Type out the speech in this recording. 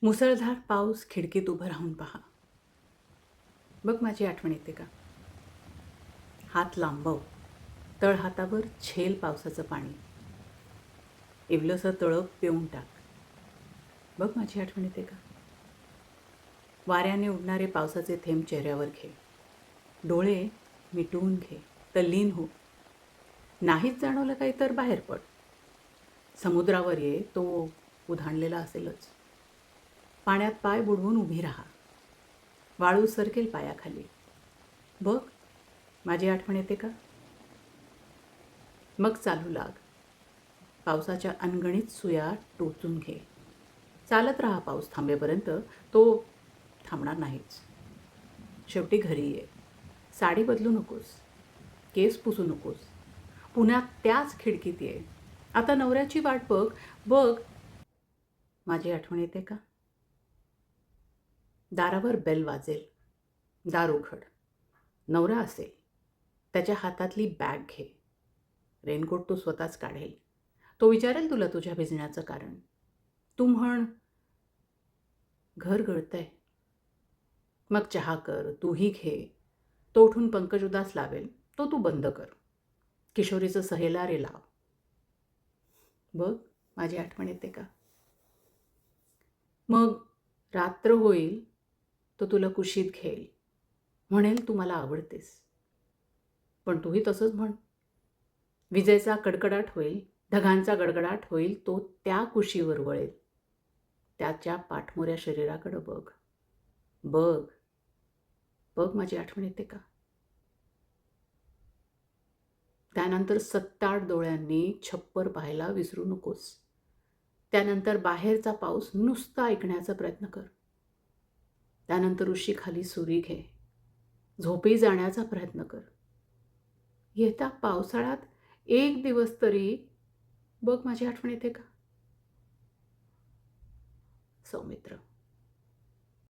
मुसळधार पाऊस खिडकीत उभं राहून पहा. बघ माझी आठवण येते का? हात लांबव, तळहातावर झेल पावसाचं पाणी. इवलंसं तळप पिऊन टाक. बघ माझी आठवण येते का? वाऱ्याने उडणारे पावसाचे थेंब चेहऱ्यावर घे. डोळे मिटवून घे, तल्लीन हो. नाहीच जाणवलं काही तर बाहेर पड. समुद्रावर ये, तो उधाणलेला असेलच. पाण्यात पाय बुडवून उभी राहा. वाळू सरकेल पायाखाली. बघ माझी आठवण येते का? मग चालू लाग. पावसाच्या अनगणित सुया टोचून घे. चालत राहा पाऊस थांबेपर्यंत. तो थांबणार नाहीच. शेवटी घरी ये. साडी बदलू नकोस. केस पुसू नकोस. पुन्हा त्याच खिडकीत ये. आता नवऱ्याची वाट बघ. बघ माझी आठवण येते का? दारावर बेल वाजेल. दार उघड. नवरा असेल. त्याच्या हातातली बॅग घे. रेनकोट तो स्वतःच काढेल. तो विचारेल तुला तुझ्या भिजण्याचं कारण. तू म्हण, घर गळतंय. मग चहा कर, तूही घे. तो उठून पंकज उदास लावेल. तो तू बंद कर. किशोरीचं सहेलारे लाव. बघ माझी आठवण येते का? मग रात्र होईल, तो तुला कुशीत घेईल. म्हणेल तू मला आवडतेस. पण तूही तसंच म्हण. विजेचा कडकडाट होईल, ढगांचा गडगडाट होईल. तो त्या कुशीवर वळेल. त्याच्या पाठमोऱ्या शरीराकडं बघ. बघ बघ माझी आठवण येते का? त्यानंतर 7-8 डोळ्यांनी छप्पर पाहायला विसरू नकोस. त्यानंतर बाहेरचा पाऊस नुसता ऐकण्याचा प्रयत्न कर. त्यानंतर उशीखाली सुरी घे. झोपी जाण्याचा प्रयत्न कर. येत्या पावसाळ्यात एक दिवस तरी बघ माझी आठवण येते का? सौमित्र.